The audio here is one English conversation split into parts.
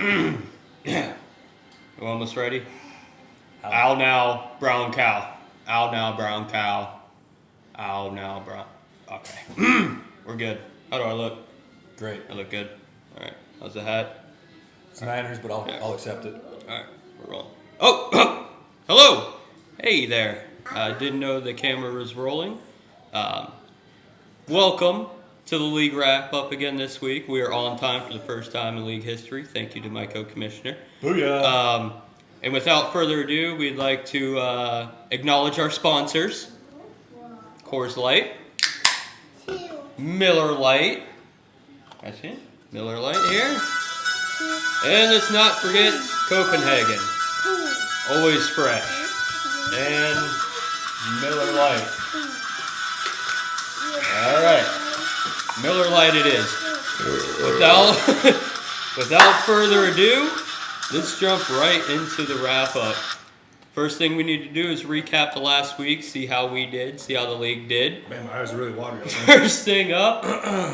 You almost ready? Ow now, brown cow. Ow now, brown cow. Ow now, brown. Okay. We're good. How do I look? Great. I look good. All right. How's the hat? It's Niners, but I'll accept it. All right. We're rolling. Oh, hello. Hey there. I didn't know the camera was rolling. Welcome to the league wrap up again this week. We are on time for the first time in league history. Thank you to my co-commissioner. Booyah. And without further ado, we'd like to acknowledge our sponsors. Coors Light. Miller Lite. That's it. Miller Lite here. And let's not forget Copenhagen. Always fresh. And Miller Lite. All right. Miller Lite it is. Without further ado, let's jump right into the wrap-up. First thing we need to do is recap the last week, see how we did, see how the league did. Man, my eyes are really watery. First thing up,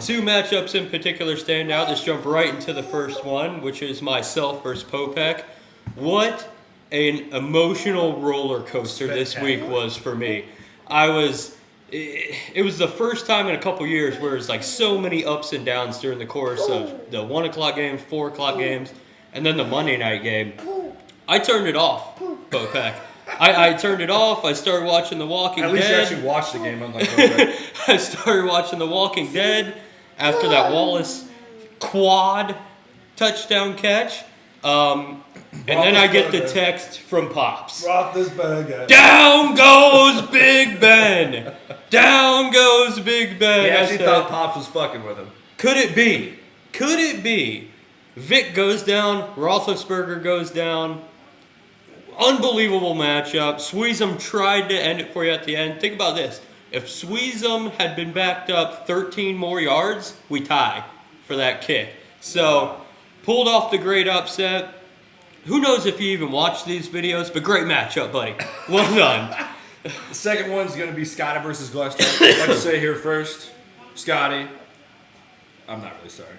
two matchups in particular stand out. Let's jump right into the first one, which is myself versus Popek. What an emotional roller coaster this week was for me. It was the first time in a couple years where it's like so many ups and downs during the course of the 1 o'clock games, 4 o'clock games, and then the Monday night game. I turned it off, Popek. I turned it off. I started watching The Walking Dead. At least you actually watched the game, unlike Popek. I started watching The Walking Dead after that Wallace quad touchdown catch. And then I get the text from Pops. Drop this bag out. Down goes Big Ben. Down goes Big Ben. He actually thought Pops was fucking with him. Could it be? Could it be? Vic goes down. Roethlisberger goes down. Unbelievable matchup. Sweezum tried to end it for you at the end. Think about this. If Sweezum had been backed up 13 more yards, we tie for that kick. So, pulled off the great upset. Who knows if you even watch these videos, but great matchup, buddy. Well done. The second one's going to be Scotty versus Glester. I'd like to say here first, Scotty, I'm not really sorry.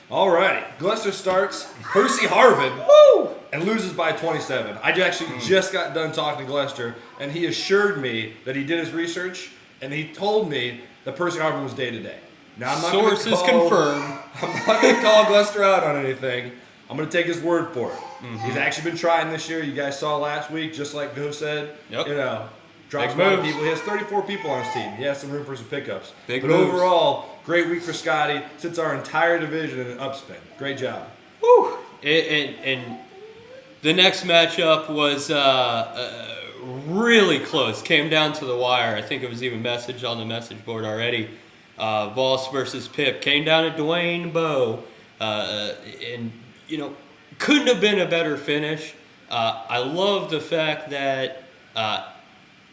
All right, Glester starts Percy Harvin and loses by 27. I actually just got done talking to Glester, and he assured me that he did his research, and he told me that Percy Harvin was day-to-day. Now, I'm not Sources confirm. I'm not going to call Glester out on anything. I'm going to take his word for it. He's actually been trying this year. You guys saw last week, just like Go said. Yep. Drops a lot of people. He has 34 people on his team. He has some room for some pickups. Big but moves. overall, great week for Scotty. Sits our entire division in an upspin. Great job. Woo! And the next matchup was really close. Came down to the wire. I think it was even messaged on the message board already. Voss versus Pip. Came down to Dwayne Bowe. And, couldn't have been a better finish. I love the fact that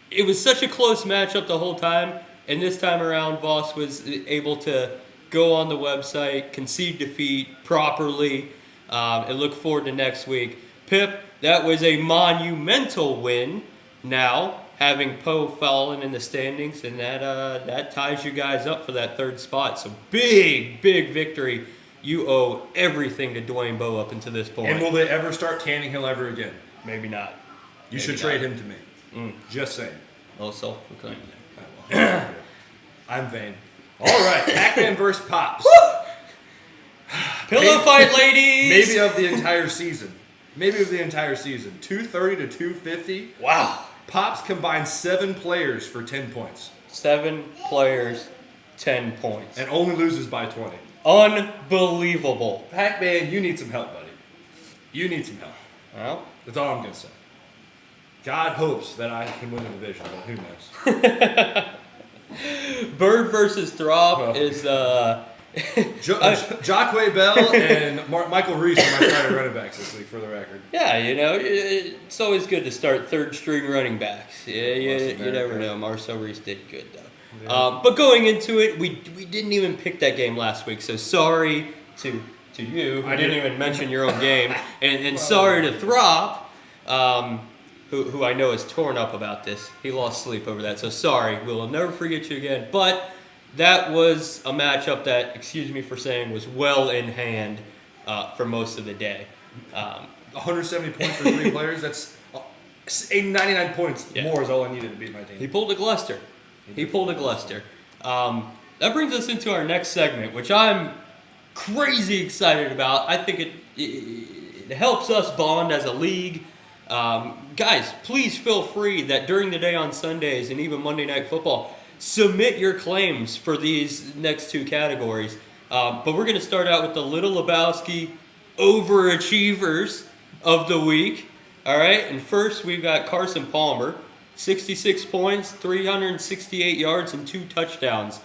it was such a close matchup the whole time, and this time around, Voss was able to go on the website, concede defeat properly, and look forward to next week. Pip, that was a monumental win now, having Poe fallen in the standings, and that ties you guys up for that third spot. So big victory. You owe everything to Dwayne Bowe up until this point. And will they ever start tanning him ever again? Maybe not. You should trade him to me. Just saying. A little self-proclaimed there. I'm vain. All right, Pac-Man versus Pops. Pillow fight, ladies! Maybe of the entire season. 230 to 250. Wow. Pops combined 7 players for 10 points. 7 players, 10 points. And only loses by 20. Unbelievable. Pac-Man, you need some help, buddy. You need some help. Well, That's all I'm going to say. God hopes that I can win the division, but who knows? Bird versus Throp is... Jacque Bell and Michael Reese are my starting running backs this week, for the record. Yeah, it's always good to start third-string running backs. Yeah, you never know. Marcel Reese did good, though. Yeah. But going into it, we didn't even pick that game last week, so sorry to you, who didn't even mention your own game, and sorry to Throp, who I know is torn up about this. He lost sleep over that, so sorry. We'll never forget you again. But that was a matchup that, excuse me for saying, was well in hand. for most of the day. 170 points for 3 players. That's 99 points more is all I needed to beat my team. He pulled a Gloucester. That brings us into our next segment, which I'm crazy excited about. I think it helps us bond as a league. Guys, please feel free that during the day on Sundays and even Monday Night Football, submit your claims for these next 2 categories. But we're going to start out with the Little Lebowski overachievers of the week. All right, and first we've got Carson Palmer, 66 points, 368 yards, and 2 touchdowns.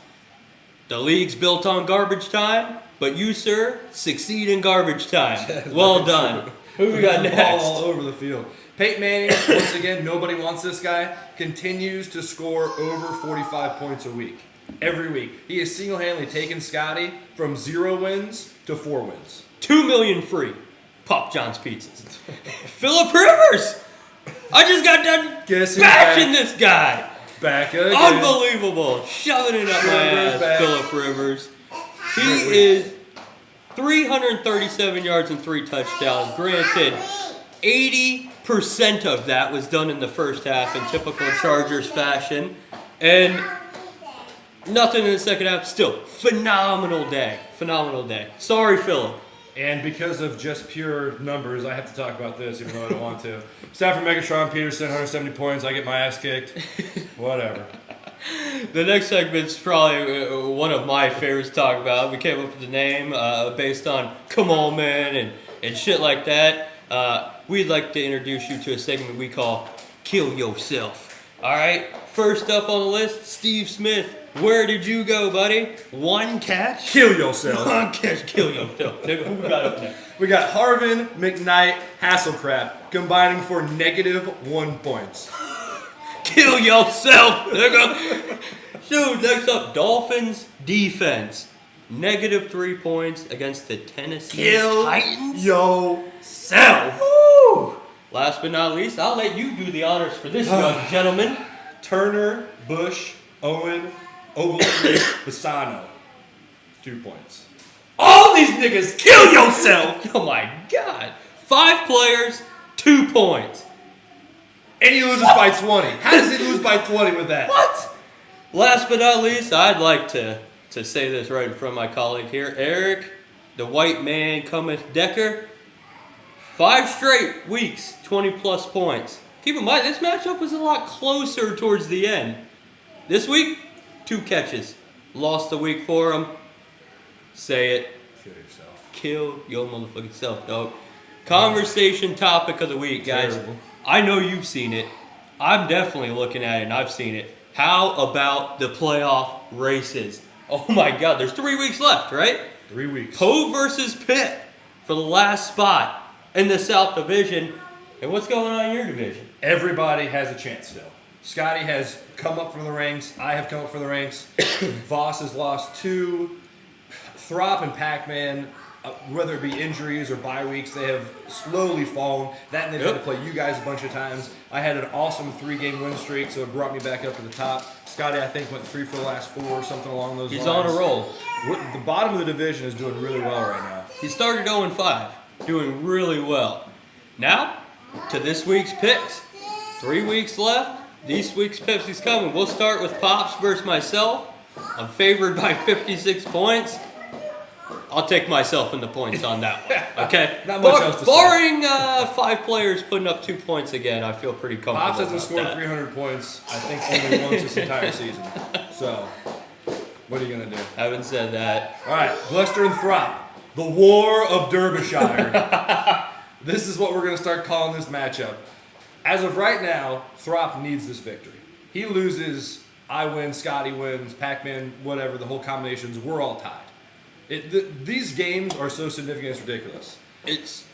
The league's built on garbage time, but you, sir, succeed in garbage time. Well done. Who we got next? All over the field. Peyton Manning, once again, nobody wants this guy, continues to score over 45 points a week. Every week. He has single-handedly taken Scotty from 0 wins to 4 wins. 2 million free. Pop John's Pizzas. Phillip Rivers! I just got done bashing this guy. Back again. Unbelievable. Shoving it up my ass, Phillip Rivers. He is 337 yards and 3 touchdowns. Granted, 80% of that was done in the first half in typical Chargers fashion. And nothing in the second half. Still, phenomenal day. Sorry, Phillip. And because of just pure numbers, I have to talk about this, even though I don't want to. Stafford Megatron Peterson, 170 points. I get my ass kicked. Whatever. The next segment's probably one of my favorites to talk about. We came up with the name based on Come On Man and shit like that. We'd like to introduce you to a segment we call Kill Yourself. All right? First up on the list, Steve Smith. Where did you go, buddy? 1 catch? Kill yourself. 1 catch, kill yourself. Nigga, who we got up next? We got Harvin, McKnight, Hasselcrap combining for -1 points. Kill yourself, nigga. Dude, next up, Dolphins defense. -3 points against the Tennessee Titans. Yourself. Woo! Last but not least, I'll let you do the honors for this young gentleman. Turner, Bush, Owen, Ogletree, Pisano. 2 points. All these niggas, kill yourself! Oh my god. 5 players, 2 points. And he loses by 20. How does he lose by 20 with that? What? Last but not least, I'd like to say this right in front of my colleague here. Eric, the white man cometh Decker. 5 straight weeks, 20-plus points. Keep in mind, this matchup was a lot closer towards the end. This week, 2 catches. Lost the week for him. Say it. Kill yourself. Kill your motherfucking self, dog. Conversation topic of the week, guys. Terrible. I know you've seen it. I'm definitely looking at it, and I've seen it. How about the playoff races? Oh my god, there's 3 weeks left, right? 3 weeks. Poe versus Pitt for the last spot in the South Division. And what's going on in your division? Everybody has a chance still. Scotty has come up from the ranks. I have come up from the ranks. Voss has lost 2. Throp and Pac-Man, whether it be injuries or bye weeks, they have slowly fallen. That and they've had to play you guys a bunch of times. I had an awesome 3-game win streak, so it brought me back up to the top. Scotty, I think, went 3 for the last 4 or something along those lines. He's on a roll. The bottom of the division is doing really well right now. He started 0-5, doing really well. Now, to this week's picks. 3 weeks left. This week's Pepsi's coming. We'll start with Pops versus myself. I'm favored by 56 points. I'll take myself in the points on that one. Okay? Not much else to say. Barring 5 players putting up 2 points again, I feel pretty comfortable. Pops hasn't about scored that. 300 points, I think, only once this entire season. So, what are you going to do? Haven't said that. All right, Gloucester and Throp. The War of Derbyshire. This is what we're going to start calling this matchup. As of right now, Throp needs this victory. He loses, I win, Scotty wins, Pac-Man, whatever, the whole combinations, we're all tied. These games are so significant, it's ridiculous. It's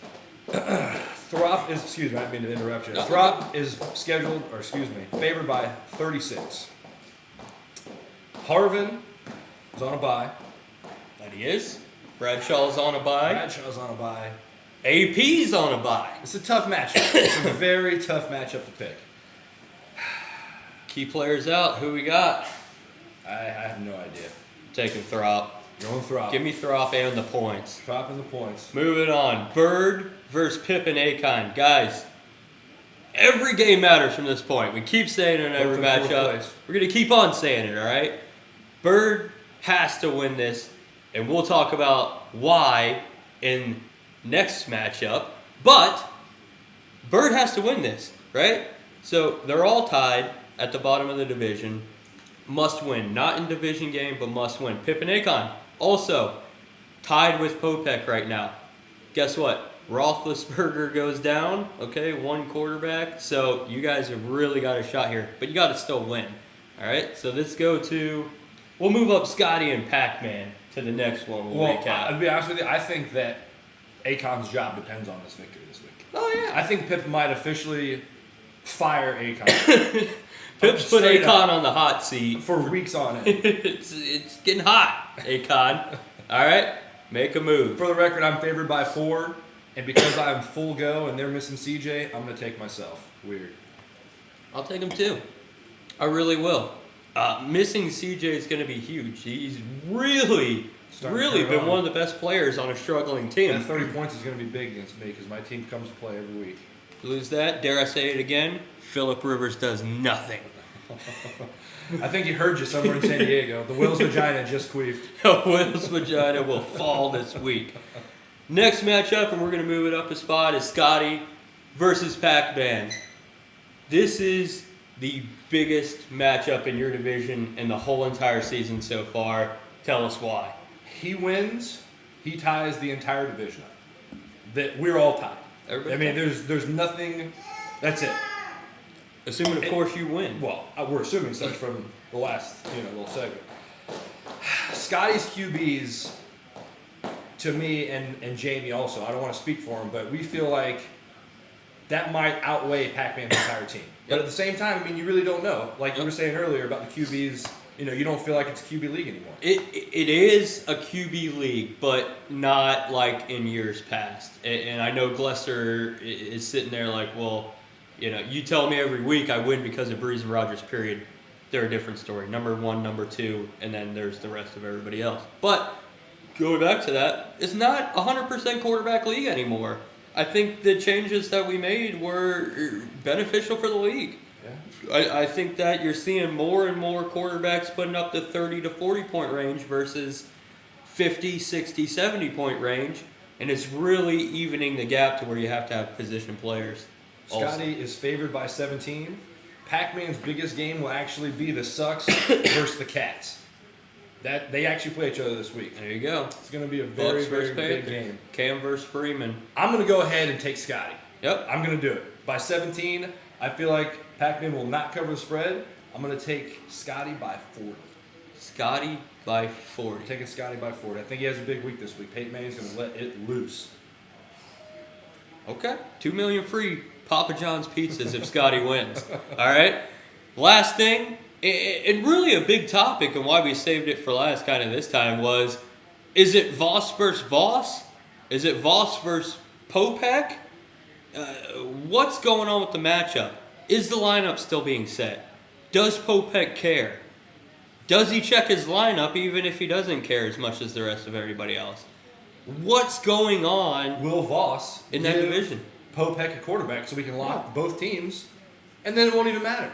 Throp is, excuse me, I didn't mean to interrupt you. No. Throp is favored by 36. Harvin is on a bye. that he is. Bradshaw's on a bye. Bradshaw's on a bye. AP's on a bye. It's a tough matchup. It's a very tough matchup to pick. Key players out. Who we got? I have no idea. Taking Throp. Going Throp. Give me Throp and the points. Throp and the points. Moving on. Bird versus Pip and Akon. Guys, every game matters from this point. We keep saying it in every Both in fourth matchup. place. We're going to keep on saying it, all right? Bird has to win this, and we'll talk about why in next matchup. But Bird has to win this, right? So they're all tied at the bottom of the division. Must win. Not in division game, but must win. Pip and Akon also tied with Popek right now. Guess what? Roethlisberger goes down, okay, one quarterback. So you guys have really got a shot here, but you got to still win. All right, so let's go to, we'll move up Scotty and Pac-Man to the next one. We'll Well, recap. I'll be honest with you. I think that Akon's job depends on this victory this week. Oh, yeah. I think Pip might officially fire Akon Pip's put straight Akon up. on the hot seat. for weeks on end. it's getting hot, Akon. All right, make a move. For the record, I'm favored by 4, and because I'm full go and they're missing CJ, I'm gonna take myself. Weird. I'll take him too. I really will. Missing CJ is going to be huge. He's really Starting to turn been on. one of the best players on a struggling And team. 30 points is gonna be big against me because my team comes to play every week. Lose that, dare I say it again, Phillip Rivers does nothing. I think he heard you somewhere in San Diego. The Will's vagina just queefed. Will's vagina will fall this week. Next matchup, and we're going to move it up a spot, is Scotty versus Pac-Man. This is the biggest matchup in your division in the whole entire season so far. Tell us why. He wins, he ties the entire division up. That we're all tied. Everybody I mean, there's nothing. That's it. Assuming, of course, you win. Well, we're assuming such from the last little segment. Scotty's QBs, to me and Jamie also. I don't want to speak for him, but we feel like that might outweigh Pac-Man's entire team. But at the same time, I mean, you really don't know. Like you were saying earlier about the QBs, you don't feel like it's a QB league anymore. It is a QB league, but not like in years past. And I know Glester is sitting there like, well, you tell me every week I win because of Breeze and Rodgers, period. They're a different story. Number 1, number 2, and then there's the rest of everybody else. But going back to that, it's not 100% quarterback league anymore. I think the changes that we made were beneficial for the league. Yeah. I think that you're seeing more and more quarterbacks putting up the 30 to 40 point range versus 50, 60, 70 point range. And it's really evening the gap to where you have to have position players. also. Scotty is favored by 17. Pac-Man's biggest game will actually be the Sucks versus the Cats. That they actually play each other this week. There you go. It's going to be a very, Bucks very versus big Panthers. game. Cam versus Freeman. I'm going to go ahead and take Scotty. Yep. I'm going to do it. By 17, I feel like Pac-Man will not cover the spread. I'm going to take Scotty by 40. Scotty by 40. I'm taking Scotty by 40. I think he has a big week this week. Peyton Manning's going to let it loose. Okay. 2 million free Papa John's pizzas if Scotty wins. All right. Last thing, and really a big topic and why we saved it for last kind of this time was, is it Voss versus Voss? Is it Voss versus Popek? What's going on with the matchup? Is the lineup still being set? Does Popek care? Does he check his lineup even if he doesn't care as much as the rest of everybody else? What's going on Will Voss in that give division? Popek a quarterback so we can lock both teams, and then it won't even matter.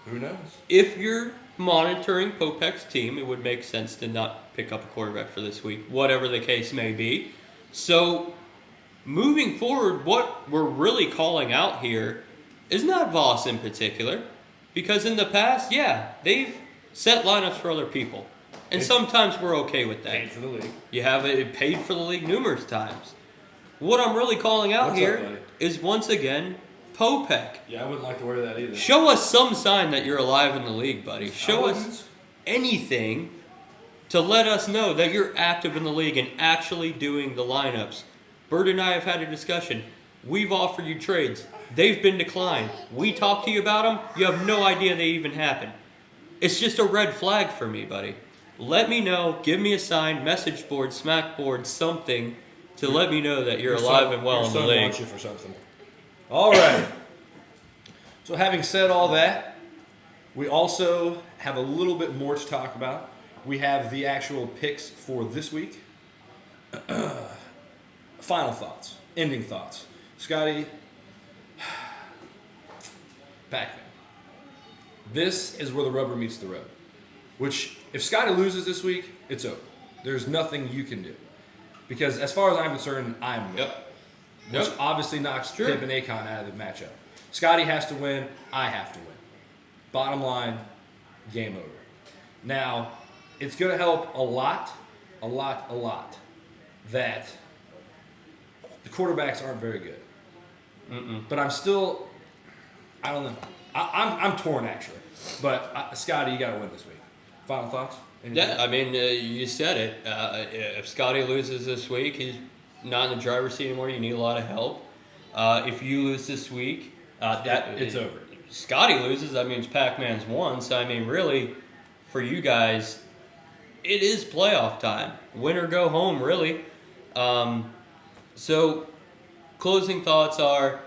Who knows? If you're monitoring Popek's team, it would make sense to not pick up a quarterback for this week, whatever the case may be. So, moving forward, what we're really calling out here is not Voss in particular, because in the past, yeah, they've set lineups for other people, and sometimes we're okay with that. Paid for the league. You have it paid for the league numerous times. What I'm really calling out What's up, here buddy? is once again Popek. Yeah, I wouldn't like to wear that either. Show us some sign that you're alive in the league, buddy. Show I us wouldn't. anything to let us know that you're active in the league and actually doing the lineups. Bird and I have had a discussion. We've offered you trades. They've been declined. We talked to you about them. You have no idea they even happened. It's just a red flag for me, buddy. Let me know. Give me a sign, message board, smack board, something to let me know that you're alive and well Your in the son league. wants you for something. All right. So having said all that, we also have a little bit more to talk about. we have the actual picks for this week. Final thoughts, ending thoughts. Scotty, Pac-Man. This is where the rubber meets the road. Which, if Scotty loses this week, it's over. There's nothing you can do. Because as far as I'm concerned, I'm winning. Which obviously knocks Pip and Akon out of the matchup. Scotty has to win. I have to win. Bottom line, game over. Now, it's going to help a lot that the quarterbacks aren't very good. But I'm still, I don't know. I'm torn, actually. But, Scotty, you got to win this week. Final thoughts? Anything? Yeah, I mean, you said it. If Scotty loses this week, he's not in the driver's seat anymore. You need a lot of help. If you lose this week, it's over. Scotty loses, that means Pac-Man's won. So, I mean, really, for you guys, it is playoff time. Win or go home, really. So, closing thoughts are,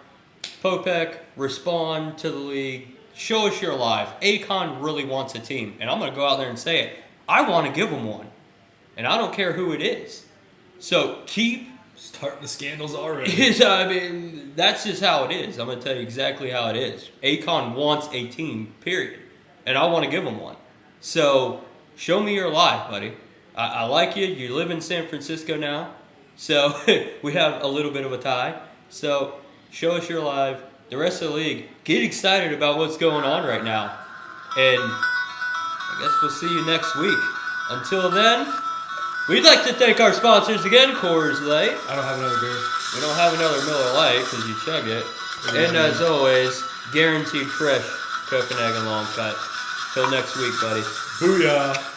Popek, respond to the league. Show us you're alive. Akon really wants a team. And I'm going to go out there and say it. I want to give him one. And I don't care who it is. So, keep... Starting the scandals already. I mean, that's just how it is. I'm going to tell you exactly how it is. Akon wants a team, period. And I want to give him one. So, show me you're alive, buddy. I like you. You live in San Francisco now. So, we have a little bit of a tie. So, show us you're alive. The rest of the league, get excited about what's going on right now. And I guess we'll see you next week. Until then, we'd like to thank our sponsors again, Coors Light. I don't have another beer. We don't have another Miller Lite because you chug it. And as always, guaranteed fresh Copenhagen long cut. Till next week, buddy. Booyah.